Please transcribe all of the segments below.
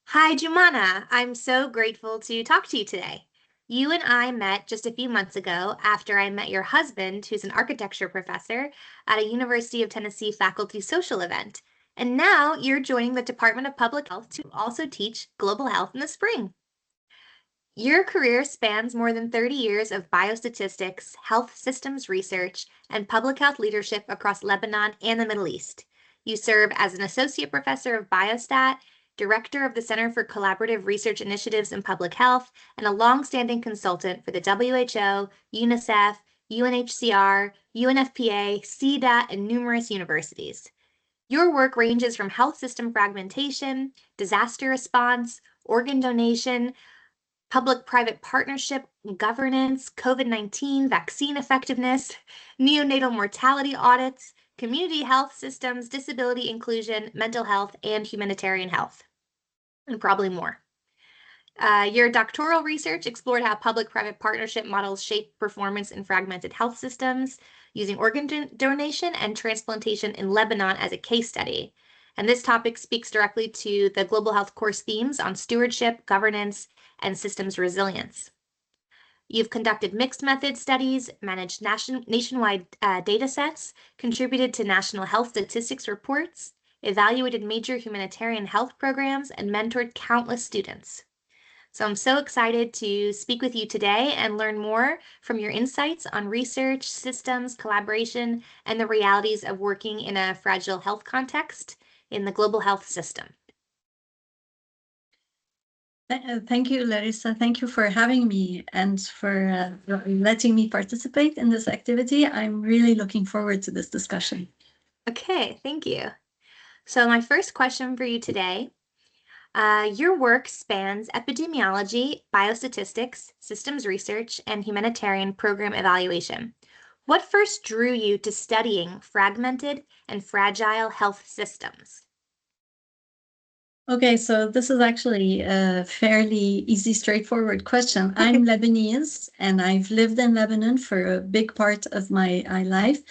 Hi, Joumana. I'm so grateful to talk to you today. You and I met just a few months ago after I met your husband, who's an architecture professor at a University of Tennessee faculty social event. And now you're joining the Department of Public Health to also teach global health in the spring. Your career spans more than 30 years of biostatistics, health systems research, and public health leadership across Lebanon and the Middle East. You serve as an associate professor of biostat, director of the Center for Collaborative Research Initiatives in Public Health, and a longstanding consultant for the WHO, UNICEF, UNHCR, UNFPA, CDAT, and numerous universities. Your work ranges from health system fragmentation, disaster response, organ donation, public-private partnership, governance, COVID-19 vaccine effectiveness, neonatal mortality audits, community health systems, disability inclusion, mental health, and humanitarian health, and probably more. Your doctoral research explored how public-private partnership models shape performance in fragmented health systems, using organ donation and transplantation in Lebanon as a case study. And this topic speaks directly to the Global Health course themes on stewardship, governance, and systems resilience. You've conducted mixed method studies, managed nationwide data sets, contributed to national health statistics reports, evaluated major humanitarian health programs, and mentored countless students. So I'm so excited to speak with you today and learn more from your insights on research, systems, collaboration, and the realities of working in a fragile health context in the global health system. Thank you, Larissa. Thank you for having me and for letting me participate in this activity. I'm really looking forward to this discussion. Okay, thank you. So my first question for you today, your work spans epidemiology, biostatistics, systems research, and humanitarian program evaluation. What first drew you to studying fragmented and fragile health systems? Okay, so this is actually a fairly easy, straightforward question. I'm Lebanese and I've lived in Lebanon for a big part of my life.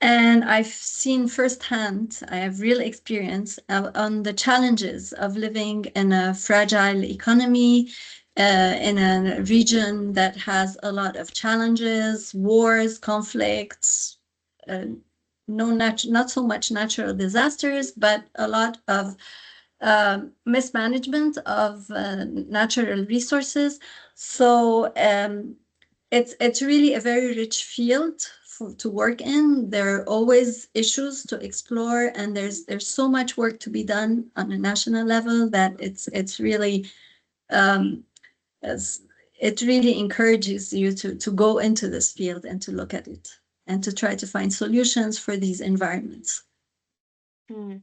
And I've seen firsthand, I have real experience on the challenges of living in a fragile economy, in a region that has a lot of challenges, wars, conflicts, not so much natural disasters, but a lot of mismanagement of natural resources. So it's really a very rich field to work in. There are always issues to explore, and there's so much work to be done on a national level that it's really it really encourages you to go into this field and to look at it and to try to find solutions for these environments. Mm.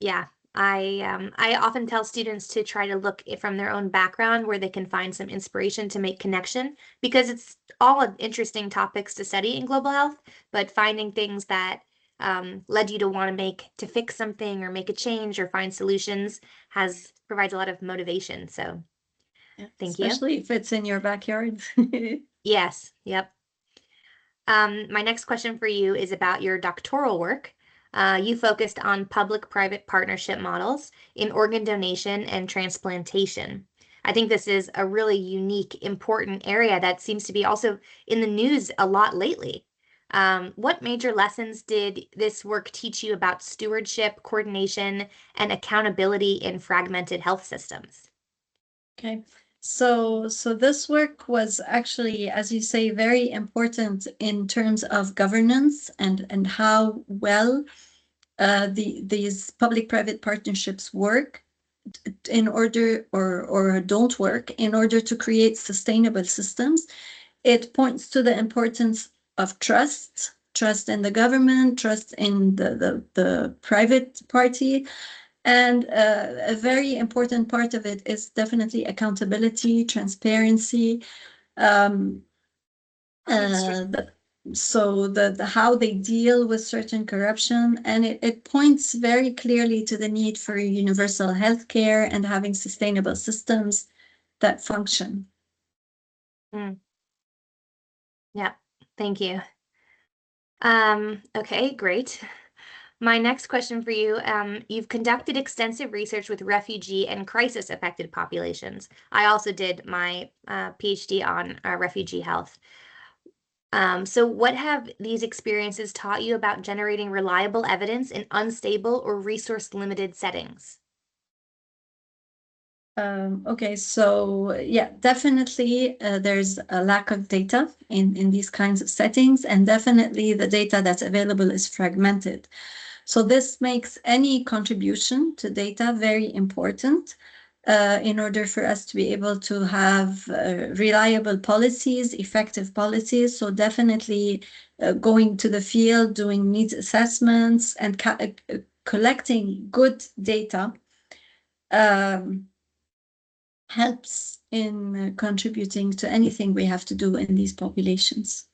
Yeah, I often tell students to try to look from their own background where they can find some inspiration to make connection, because it's all interesting topics to study in global health, but finding things that led you to want to fix something or make a change or find solutions provides a lot of motivation. So thank you. Especially if it's in your backyard. Yes, yep. My next question for you is about your doctoral work. You focused on public-private partnership models in organ donation and transplantation. I think this is a really unique, important area that seems to be also in the news a lot lately. What major lessons did this work teach you about stewardship, coordination, and accountability in fragmented health systems? Okay. So this work was actually, as you say, very important in terms of governance and how well these public-private partnerships work in order or don't work in order to create sustainable systems. It points to the importance of trust in the government, trust in the private party. And a very important part of it is definitely accountability, transparency. Um, so the how they deal with certain corruption, and it points very clearly to the need for universal health care and having sustainable systems that function. Yeah, thank you. Okay, great. My next question for you, you've conducted extensive research with refugee and crisis-affected populations. I also did my PhD on refugee health. So what have these experiences taught you about generating reliable evidence in unstable or resource-limited settings? Okay, so yeah, definitely there's a lack of data in these kinds of settings, and definitely the data that's available is fragmented. So this makes any contribution to data very important in order for us to be able to have reliable policies, effective policies. So definitely going to the field, doing needs assessments, and collecting good data um, helps in contributing to anything we have to do in these populations.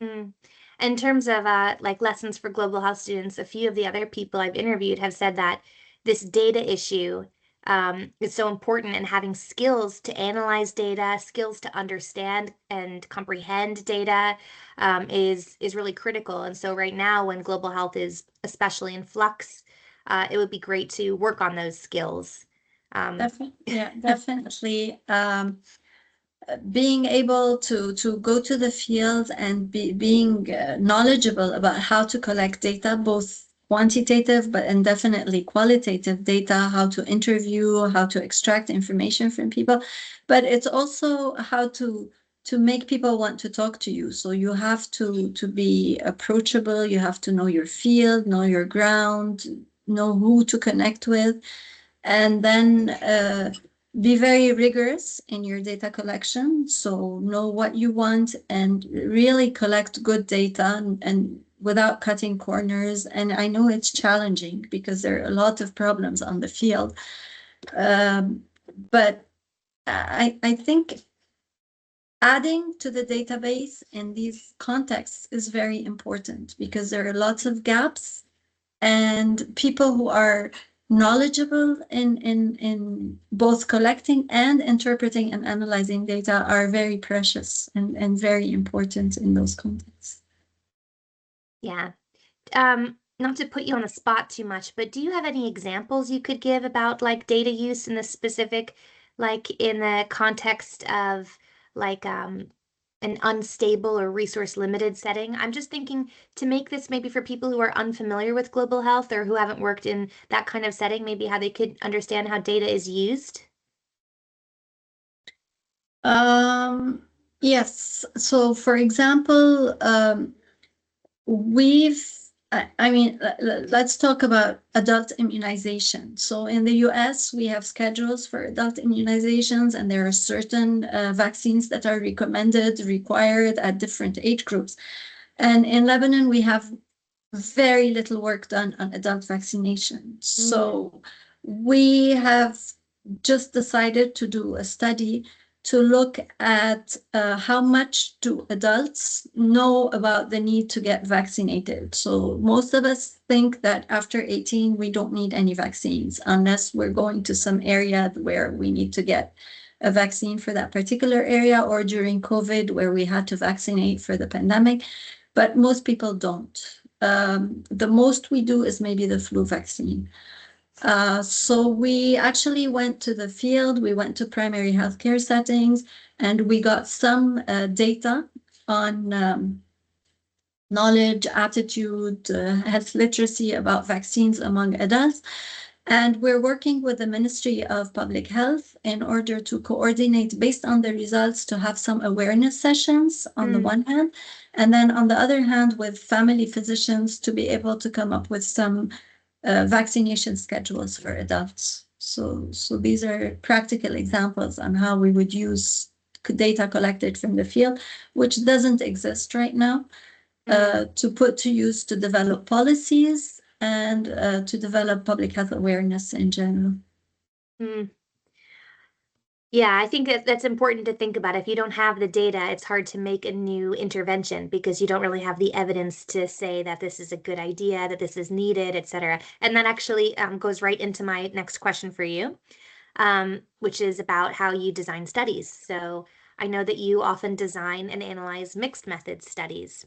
Mm. In terms of like lessons for global health students, a few of the other people I've interviewed have said that this data issue is so important, and having skills to analyze data, skills to understand and comprehend data is really critical. And so right now, when global health is especially in flux, it would be great to work on those skills. Um, Yeah, definitely. Being able to go to the field and being knowledgeable about how to collect data, both quantitative but and definitely qualitative data, how to interview, how to extract information from people, but it's also how to make people want to talk to you. So you have to be approachable, you have to know your field, know your ground, know who to connect with, and then be very rigorous in your data collection. So know what you want and really collect good data and without cutting corners. And I know it's challenging because there are a lot of problems on the field. Um, but I think adding to the database in these contexts is very important because there are lots of gaps, and people who are knowledgeable in both collecting and interpreting and analyzing data are very precious and very important in those contexts. yeah. Not to put you on the spot too much, but do you have any examples you could give about like data use in the specific, like in the context of like an unstable or resource limited setting? I'm just thinking to make this maybe for people who are unfamiliar with global health or who haven't worked in that kind of setting, maybe how they could understand how data is used. Um, yes. So, for example, we've, I mean, let's talk about adult immunization. So in the US, we have schedules for adult immunizations, and there are certain vaccines that are recommended, required at different age groups. And in Lebanon, we have very little work done on adult vaccination. Mm, So we have just decided to do a study to look at how much do adults know about the need to get vaccinated. So most of us think that after 18, we don't need any vaccines unless we're going to some area where we need to get a vaccine for that particular area, or during COVID where we had to vaccinate for the pandemic. But most people don't. The most we do is maybe the flu vaccine. So we actually went to the field, we went to primary healthcare settings, and we got some data on knowledge, attitude, health literacy about vaccines among adults. And we're working with the Ministry of Public Health in order to coordinate based on the results to have some awareness sessions on the mm, one hand, and then on the other hand, with family physicians to be able to come up with some vaccination schedules for adults. So these are practical examples on how we would use data collected from the field, which doesn't exist right now, mm, to put to use to develop policies and to develop public health awareness in general. mm. Yeah, I think that that's important to think about. If you don't have the data, it's hard to make a new intervention because you don't really have the evidence to say that this is a good idea, that this is needed, et cetera. And that actually goes right into my next question for you, which is about how you design studies. So I know that you often design and analyze mixed methods studies.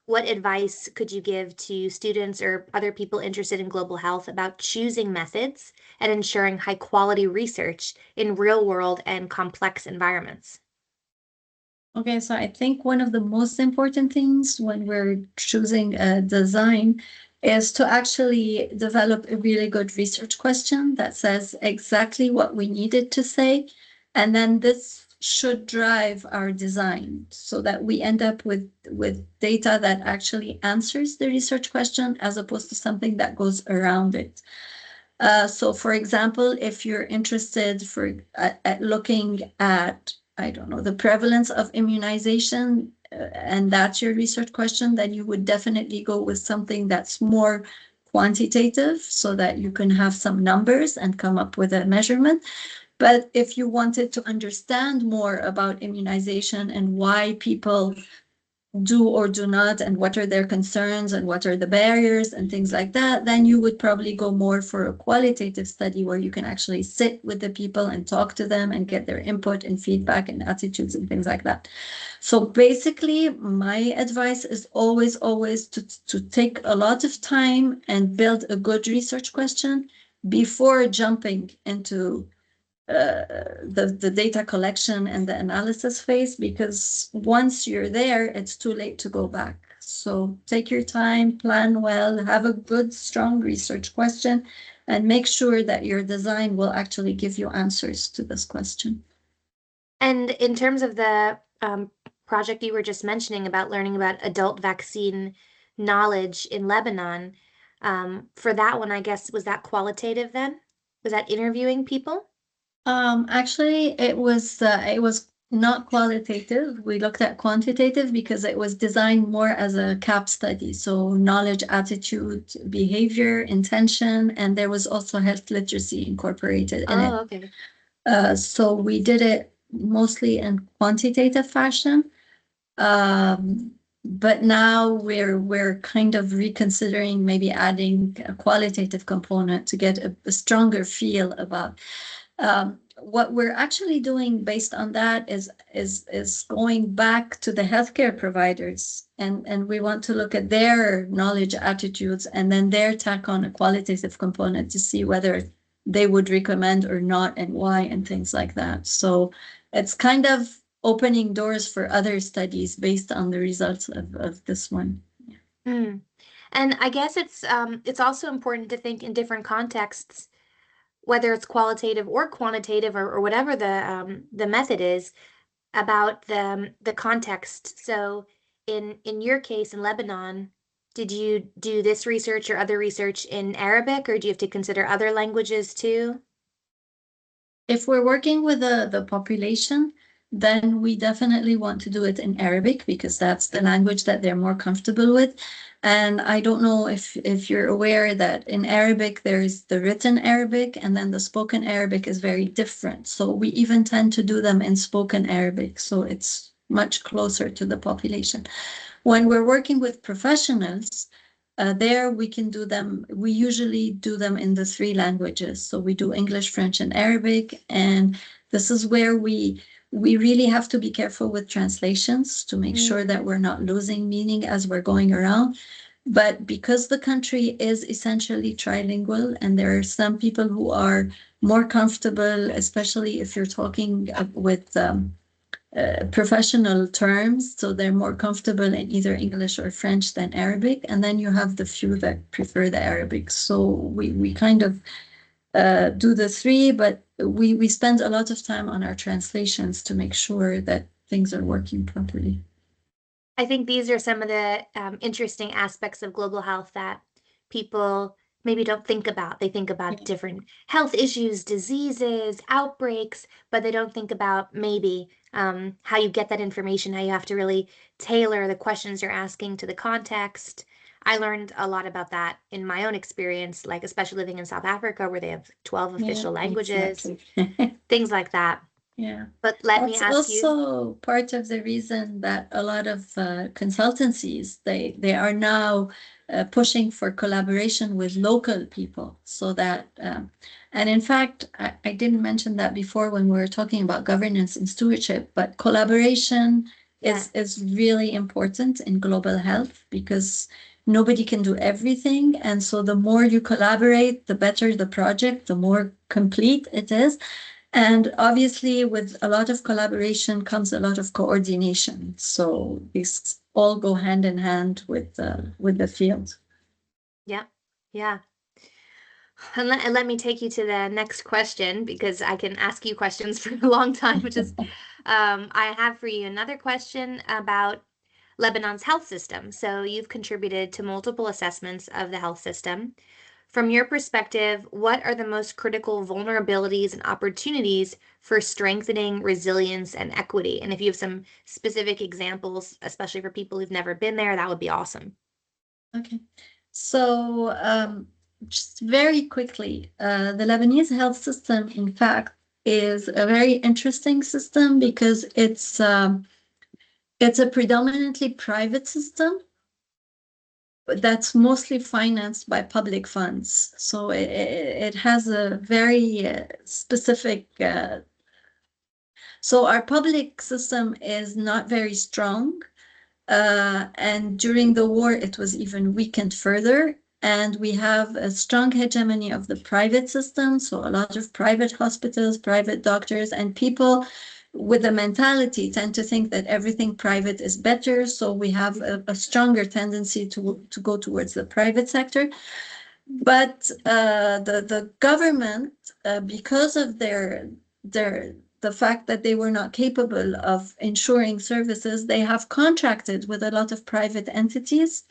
what advice could you give to students or other people interested in global health about choosing methods and ensuring high quality research in real world and complex environments? Okay, so I think one of the most important things when we're choosing a design is to actually develop a really good research question that says exactly what we needed to say. And then this should drive our design so that we end up with data that actually answers the research question as opposed to something that goes around it. So, for example, if you're interested at looking at, I don't know, the prevalence of immunization, and that's your research question, then you would definitely go with something that's more quantitative so that you can have some numbers and come up with a measurement. But if you wanted to understand more about immunization and why people do or do not, and what are their concerns and what are the barriers and things like that, then you would probably go more for a qualitative study where you can actually sit with the people and talk to them and get their input and feedback and attitudes and things like that. So basically, my advice is always to take a lot of time and build a good research question before jumping into the data collection and the analysis phase, because once you're there, it's too late to go back. So take your time, plan well, have a good, strong research question, and make sure that your design will actually give you answers to this question. And in terms of the project you were just mentioning about learning about adult vaccine knowledge in Lebanon, for that one, I guess, was that qualitative then? Was that interviewing people? Actually, it was not qualitative. We looked at quantitative because it was designed more as a CAP study. So knowledge, attitude, behavior, intention, and there was also health literacy incorporated in it. Oh, okay. So we did it mostly in quantitative fashion. Um, but now we're kind of reconsidering maybe adding a qualitative component to get a stronger feel about what we're actually doing based on that is going back to the healthcare providers, and we want to look at their knowledge, attitudes, and then their tack on a qualitative component to see whether they would recommend or not and why and things like that. So it's kind of opening doors for other studies based on the results of this one. Mm. And I guess it's also important to think in different contexts, whether it's qualitative or quantitative or whatever the method is, about the context. So in your case in Lebanon, did you do this research or other research in Arabic, or do you have to consider other languages too? If we're working with the population, then we definitely want to do it in Arabic because that's the language that they're more comfortable with. And I don't know if you're aware that in Arabic, there's the written Arabic and then the spoken Arabic is very different. So we even tend to do them in spoken Arabic. So it's much closer to the population. When we're working with professionals, there we can do them, we usually do them in the three languages. So we do English, French, and Arabic. And this is where we really have to be careful with translations to make sure that we're not losing meaning as we're going around. But because the country is essentially trilingual, and there are some people who are more comfortable, especially if you're talking with professional terms, so they're more comfortable in either English or French than Arabic. And then you have the few that prefer the Arabic. So we kind of do the three, but we spend a lot of time on our translations to make sure that things are working properly. I think these are some of the interesting aspects of global health that people maybe don't think about. They think about Yeah. different health issues, diseases, outbreaks, but they don't think about maybe how you get that information, how you have to really tailor the questions you're asking to the context. I learned a lot about that in my own experience, like especially living in South Africa where they have 12 Yeah, official languages, exactly. things like that. Yeah. But let me That's ask you. also part of the reason that a lot of consultancies they are now pushing for collaboration with local people, so that and in fact I didn't mention that before when we were talking about governance and stewardship, but collaboration Yeah. is really important in global health because nobody can do everything. And so the more you collaborate, the better the project, the more complete it is. And obviously, with a lot of collaboration comes a lot of coordination. So these all go hand in hand with the field. Yeah. Yeah. And let me take you to the next question because I can ask you questions for a long time, which is I have for you another question about Lebanon's health system. So you've contributed to multiple assessments of the health system. From your perspective, what are the most critical vulnerabilities and opportunities for strengthening resilience and equity? And if you have some specific examples, especially for people who've never been there, that would be awesome. Okay. So, just very quickly, the Lebanese health system, in fact, is a very interesting system because it's a predominantly private system that's mostly financed by public funds. So it has a very specific. So our public system is not very strong. And during the war, it was even weakened further. And we have a strong hegemony of the private system. So a lot of private hospitals, private doctors, and people with a mentality tend to think that everything private is better. So we have a stronger tendency to go towards the private sector. But the government, because of their the fact that they were not capable of ensuring services, they have contracted with a lot of private entities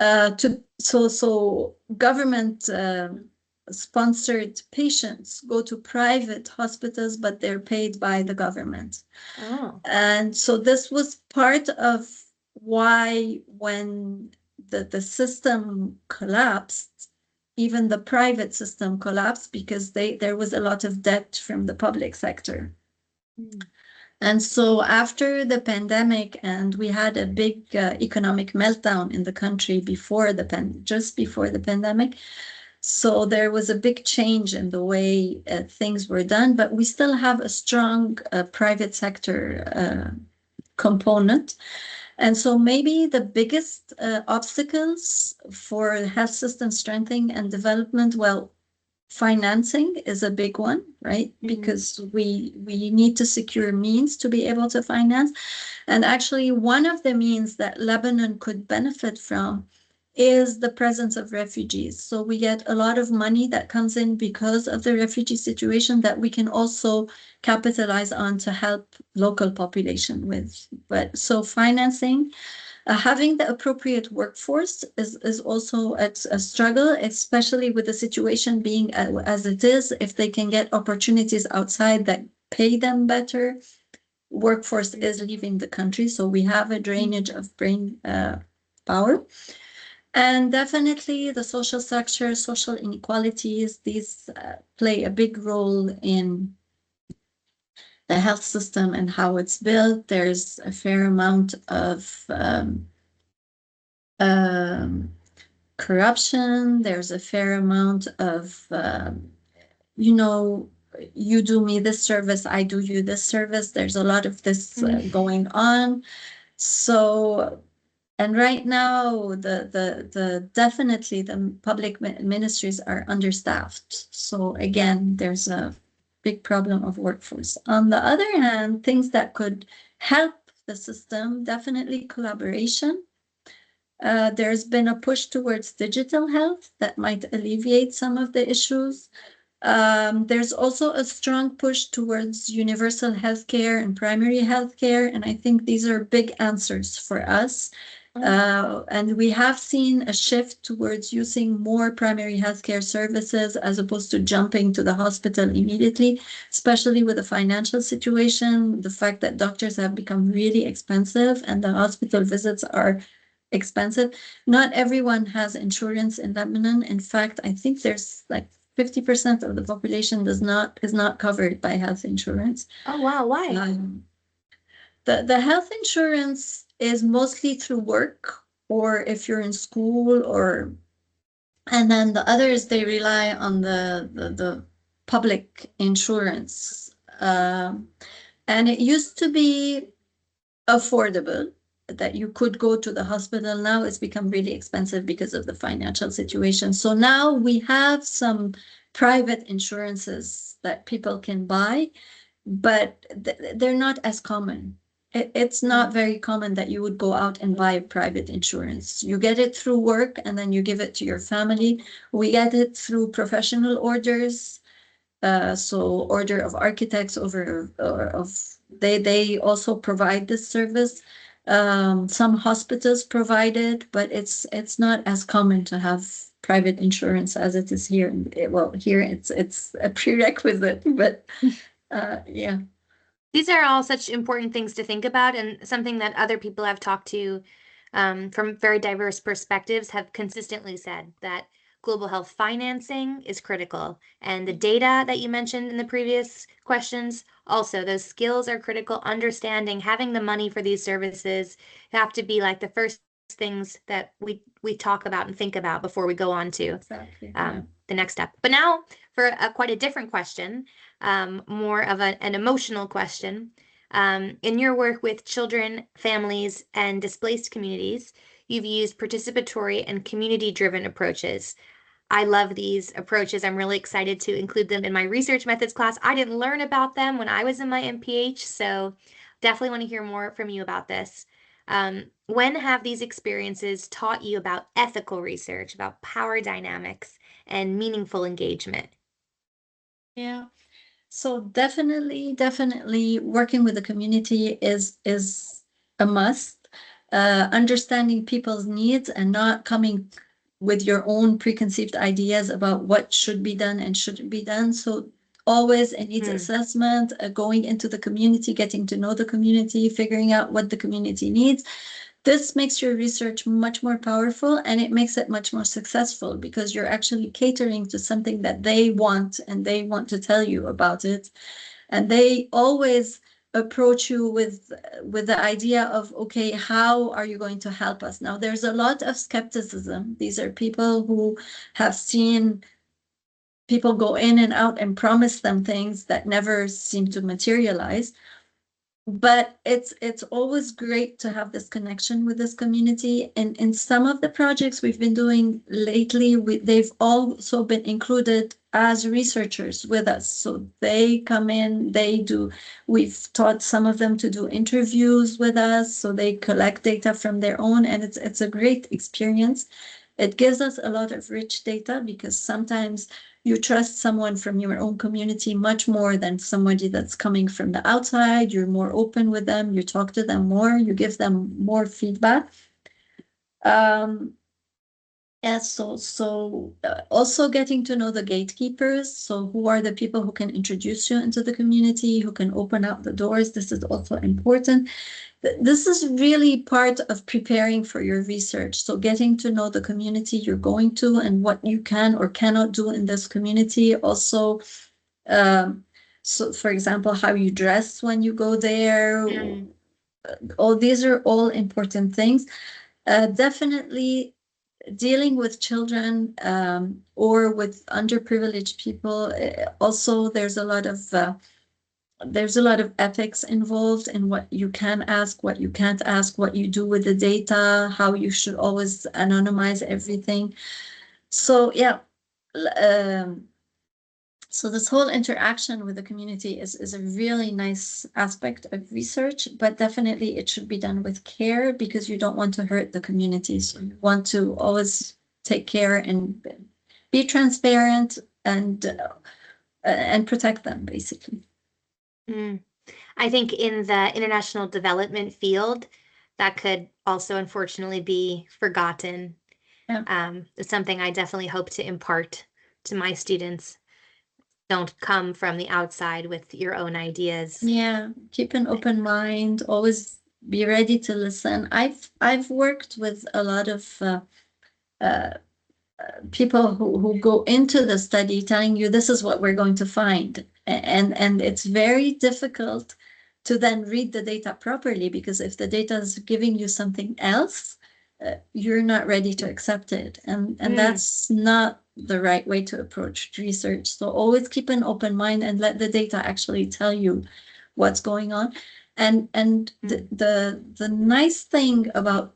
to so government sponsored patients go to private hospitals, but they're paid by the government. Oh. And so this was part of why when the system collapsed, even the private system collapsed because there was a lot of debt from the public sector. Mm. And so after the pandemic, and we had a big economic meltdown in the country just before the pandemic. So there was a big change in the way things were done, but we still have a strong private sector component. And so maybe the biggest obstacles for health system strengthening and development, well, financing is a big one, right? Because we need to secure means to be able to finance. And actually, one of the means that Lebanon could benefit from is the presence of refugees. So we get a lot of money that comes in because of the refugee situation that we can also capitalize on to help local population with. But so financing, having the appropriate workforce is also a struggle, especially with the situation being as it is. If they can get opportunities outside that pay them better, workforce is leaving the country. So we have a drainage of brain power. And definitely the social structure, social inequalities, these play a big role in the health system and how it's built. There's a fair amount of um, corruption. There's a fair amount of, you know, you do me this service, I do you this service. There's a lot of this going on. So, and right now, the definitely the public ministries are understaffed. So again, there's a big problem of workforce. On the other hand, things that could help the system, definitely collaboration. There's been a push towards digital health that might alleviate some of the issues. There's also a strong push towards universal healthcare and primary healthcare, and I think these are big answers for us. And we have seen a shift towards using more primary healthcare services as opposed to jumping to the hospital immediately, especially with the financial situation, the fact that doctors have become really expensive and the hospital visits are expensive. Not everyone has insurance in Lebanon. In fact, I think there's like 50% of the population is not covered by health insurance. Oh, wow. Why? The health insurance is mostly through work or if you're in school or and then the others they rely on the public insurance. And it used to be affordable, that you could go to the hospital. Now it's become really expensive because of the financial situation. So now we have some private insurances that people can buy, but they're not as common. It's not very common that you would go out and buy private insurance. You get it through work and then you give it to your family. We get it through professional orders. So order of architects over of they also provide this service. Some hospitals provide it, but it's not as common to have private insurance as it is here. Well, here it's a prerequisite, but yeah. These are all such important things to think about, and something that other people I've talked to from very diverse perspectives have consistently said that global health financing is critical. And the data that you mentioned in the previous questions, also, those skills are critical. Understanding, having the money for these services have to be like the first things that we talk about and think about before we go on to Exactly. Yeah. the next step. But now for quite a different question, more of an emotional question. In your work with children, families, and displaced communities, you've used participatory and community-driven approaches. I love these approaches. I'm really excited to include them in my research methods class. I didn't learn about them when I was in my MPH, so definitely want to hear more from you about this. When have these experiences taught you about ethical research, about power dynamics, and meaningful engagement? Yeah. So definitely working with the community is a must. Understanding people's needs and not coming with your own preconceived ideas about what should be done and shouldn't be done. So always a needs assessment, going into the community, getting to know the community, figuring out what the community needs. This makes your research much more powerful, and it makes it much more successful because you're actually catering to something that they want and they want to tell you about it. And they always approach you with the idea of, okay, how are you going to help us? Now, there's a lot of skepticism. These are people who have seen people go in and out and promise them things that never seem to materialize. But it's always great to have this connection with this community. And in some of the projects we've been doing lately, they've also been included as researchers with us. So they come in, we've taught some of them to do interviews with us, so they collect data from their own, and it's a great experience. It gives us a lot of rich data because sometimes you trust someone from your own community much more than somebody that's coming from the outside. You're more open with them. You talk to them more. You give them more feedback. Yeah, also getting to know the gatekeepers. So who are the people who can introduce you into the community, who can open up the doors? This is also important. This is really part of preparing for your research. So getting to know the community you're going to and what you can or cannot do in this community. Also, so for example, how you dress when you go there. All these are all important things. Definitely dealing with children or with underprivileged people. Also, there's a lot of ethics involved in what you can ask, what you can't ask, what you do with the data, how you should always anonymize everything. So yeah, so this whole interaction with the community is a really nice aspect of research, but definitely it should be done with care because you don't want to hurt the community. So you want to always take care and be transparent and protect them, basically. I think in the international development field, that could also unfortunately be forgotten. Yeah. It's something I definitely hope to impart to my students. Don't come from the outside with your own ideas. Yeah, keep an open mind, always be ready to listen. I've worked with a lot of uh, people who go into the study telling you this is what we're going to find, and it's very difficult to then read the data properly because if the data is giving you something else, you're not ready to accept it, and that's not the right way to approach research. So always keep an open mind and let the data actually tell you what's going on. And the nice thing about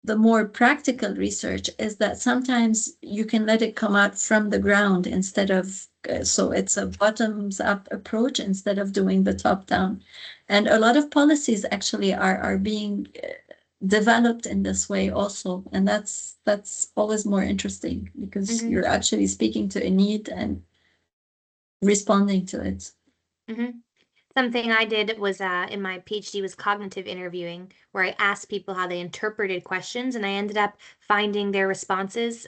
the more practical research is that sometimes you can let it come out from the ground instead of, so it's a bottoms up approach instead of doing the top down. And a lot of policies actually are being developed in this way also. And that's always more interesting because Mm-hmm. you're actually speaking to a need and responding to it. Mm-hmm. Something I did was in my PhD was cognitive interviewing, where I asked people how they interpreted questions, and I ended up finding their responses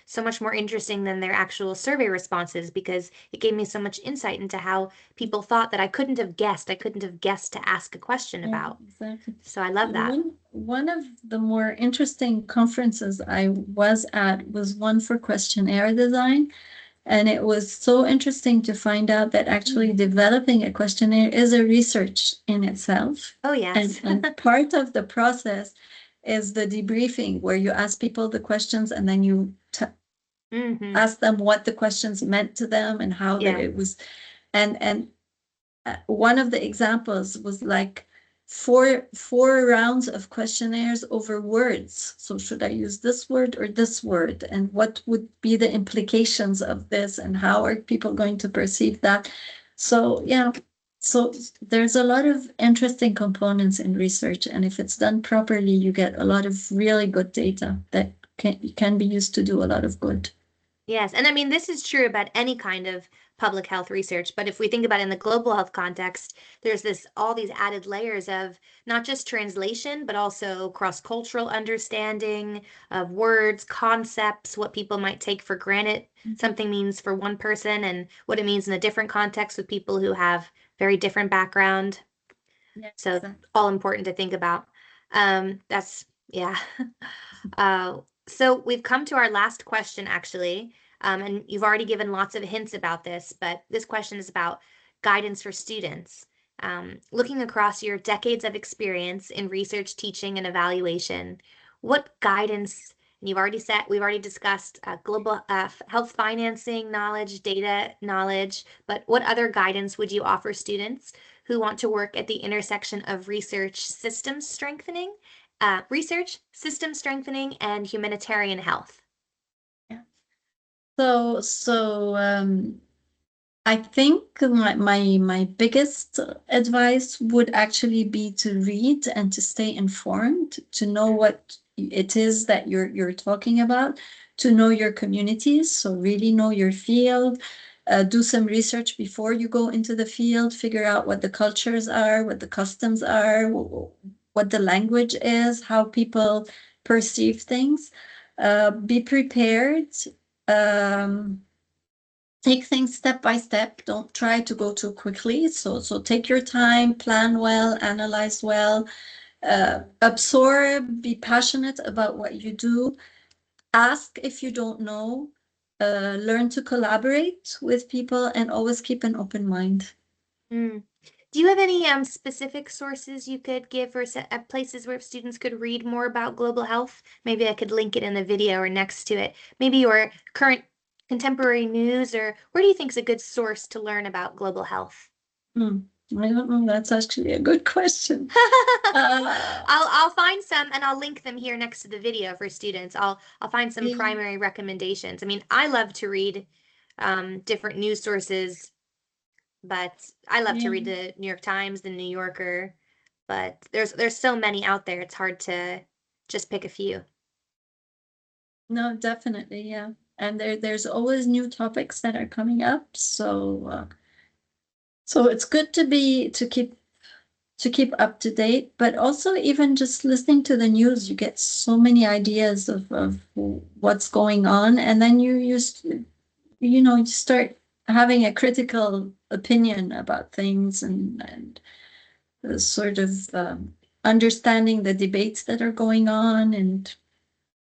so much more interesting than their actual survey responses because it gave me so much insight into how people thought that I couldn't have guessed. I couldn't have guessed to ask a question Yeah, about. exactly. So I love that. One of the more interesting conferences I was at was one for questionnaire design. And it was so interesting to find out that actually developing a questionnaire is a research in itself. Oh, And, yes. and part of the process is the debriefing, where you ask people the questions and then you Mm-hmm. ask them what the questions meant to them and how Yeah. it was. And one of the examples was like four rounds of questionnaires over words. So should I use this word or this word? And what would be the implications of this? And how are people going to perceive that? So yeah, so there's a lot of interesting components in research. And if it's done properly, you get a lot of really good data that can be used to do a lot of good. Yes, and I mean, this is true about any kind of public health research, but if we think about it in the global health context, there's this all these added layers of not just translation, but also cross-cultural understanding of words, concepts, what people might take for granted something means for one person and what it means in a different context with people who have very different background. Yeah, So exactly. all important to think about. That's yeah. So we've come to our last question, actually, and you've already given lots of hints about this, but this question is about guidance for students. Looking across your decades of experience in research, teaching, and evaluation, what guidance, and we've already discussed global health financing knowledge, data knowledge, but what other guidance would you offer students who want to work at the intersection of research, system strengthening, and humanitarian health? Yeah. So I think my biggest advice would actually be to read and to stay informed, to know what it is that you're talking about, to know your communities, so really know your field, do some research before you go into the field, figure out what the cultures are, what the customs are, what the language is, how people perceive things. Be prepared. Um, Take things step by step. Don't try to go too quickly. So take your time, plan well, analyze well, absorb, be passionate about what you do. Ask if you don't know. Learn to collaborate with people and always keep an open mind. Mm. Do you have any specific sources you could give or places where students could read more about global health? Maybe I could link it in the video or next to it. Maybe your current contemporary news, or where do you think is a good source to learn about global health? Hmm. I don't know. That's actually a good question. Uh, I'll find some and I'll link them here next to the video for students. I'll find some yeah, primary recommendations. I mean, I love to read different news sources, but I love to yeah. read the New York Times, the New Yorker, but there's so many out there. It's hard to just pick a few. No, definitely, yeah. And there's always new topics that are coming up. So it's good to keep up to date, but also even just listening to the news, you get so many ideas of what's going on, and then you start having a critical opinion about things and sort of understanding the debates that are going on, and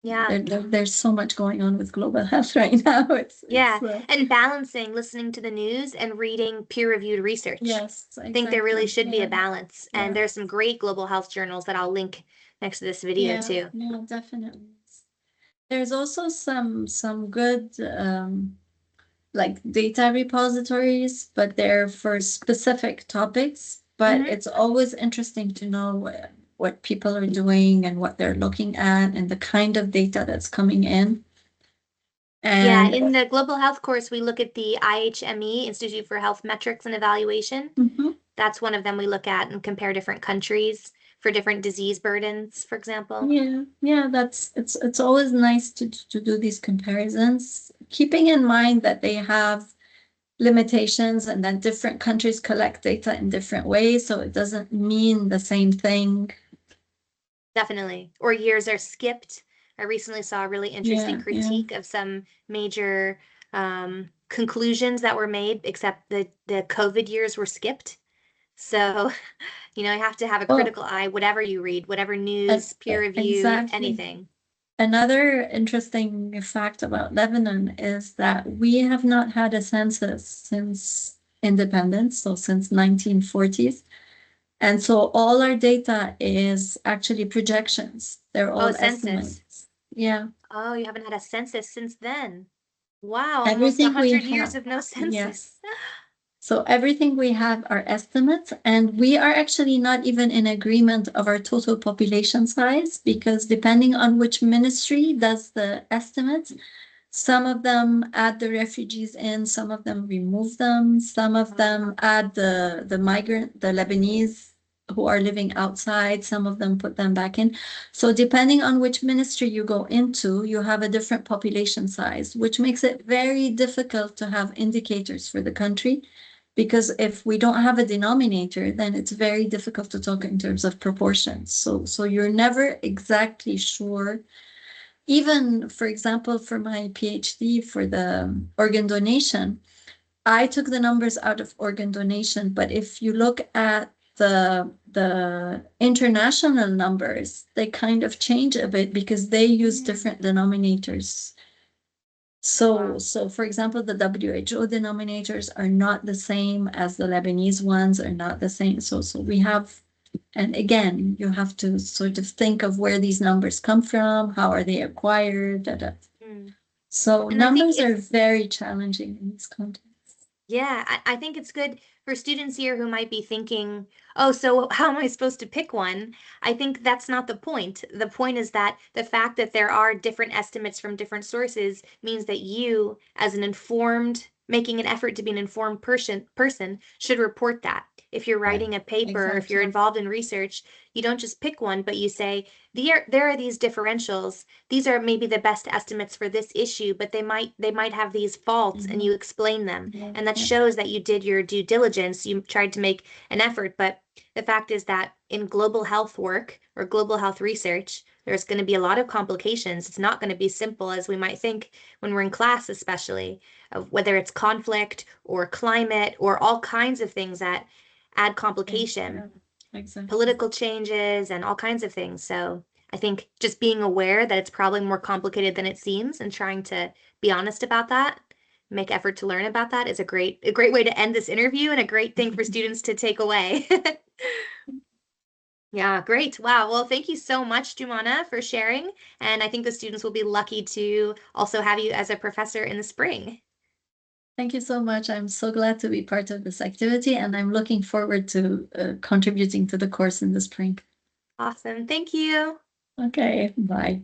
Yeah. there's so much going on with global health right now. It's Yeah, and balancing listening to the news and reading peer-reviewed research. Yes, I think there really exactly. should be a Yeah, balance. And yeah, there's some great global health journals that I'll link next to this video yeah, too. yeah, definitely. There's also some good like data repositories, but they're for specific topics. but Hmm. it's always interesting to know what people are doing and what they're looking at and the kind of data that's coming in. Yeah, And in the global health course, we look at the IHME, Institute for Health Metrics and Evaluation. mhm, That's one of them we look at and compare different countries for different disease burdens, for example. yeah, yeah, that's it's always nice to do these comparisons, keeping in mind that they have limitations and that different countries collect data in different ways, so it doesn't mean the same thing. Definitely. Or years are skipped. I recently saw a really interesting Yeah, yeah. critique of some major conclusions that were made, except the COVID years were skipped. So, you know, you have to have a Well, critical eye, whatever you read, whatever news, peer review, exactly. anything. Another interesting fact about Lebanon is that we have not had a census since independence, so since 1940s. And so all our data is actually projections. They're Oh, all census. estimates. Yeah. Oh, you haven't had a census since then. Wow, almost Everything we 100 years have, of no census. yes. So everything we have are estimates, and we are actually not even in agreement of our total population size because depending on which ministry does the estimates, some of them add the refugees in, some of them remove them, some of them add the Lebanese who are living outside, some of them put them back in. So depending on which ministry you go into, you have a different population size, which makes it very difficult to have indicators for the country. Because if we don't have a denominator, then it's very difficult to talk in terms of proportions. So you're never exactly sure. Even, for example, for my PhD for the organ donation, I took the numbers out of organ donation, but if you look at the international numbers, they kind of change a bit because they use Mm, different denominators. So, wow. so for example, the WHO denominators are not the same as the Lebanese ones are not the same. So we have, and again, you have to sort of think of where these numbers come from, how are they acquired, da, da. Mm. So And I think numbers are it's very challenging in this context. Yeah, I think it's good for students here who might be thinking, oh, so how am I supposed to pick one? I think that's not the point. The point is that the fact that there are different estimates from different sources means that you, as an informed, making an effort to be an informed person should report that. If you're Yeah, writing a paper, if you're exactly. involved in research, you don't just pick one, but you say, there are these differentials. These are maybe the best estimates for this issue, but they might have these faults, and Mhm. you explain them, Yeah, and that yeah. shows that you did your due diligence. You tried to make an effort. But the fact is that in global health work or global health research, there's going to be a lot of complications. It's not going to be simple as we might think when we're in class, especially of whether it's conflict or climate or all kinds of things that add complication, Yeah, exactly. political changes and all kinds of things. So I think just being aware that it's probably more complicated than it seems and trying to be honest about that, make effort to learn about that is a great way to end this interview and a great thing for students to take away. Yeah, great. Wow. Well, thank you so much, Joumana, for sharing. And I think the students will be lucky to also have you as a professor in the spring. Thank you so much. I'm so glad to be part of this activity, and I'm looking forward to contributing to the course in the spring. Awesome. Thank you. Okay, bye.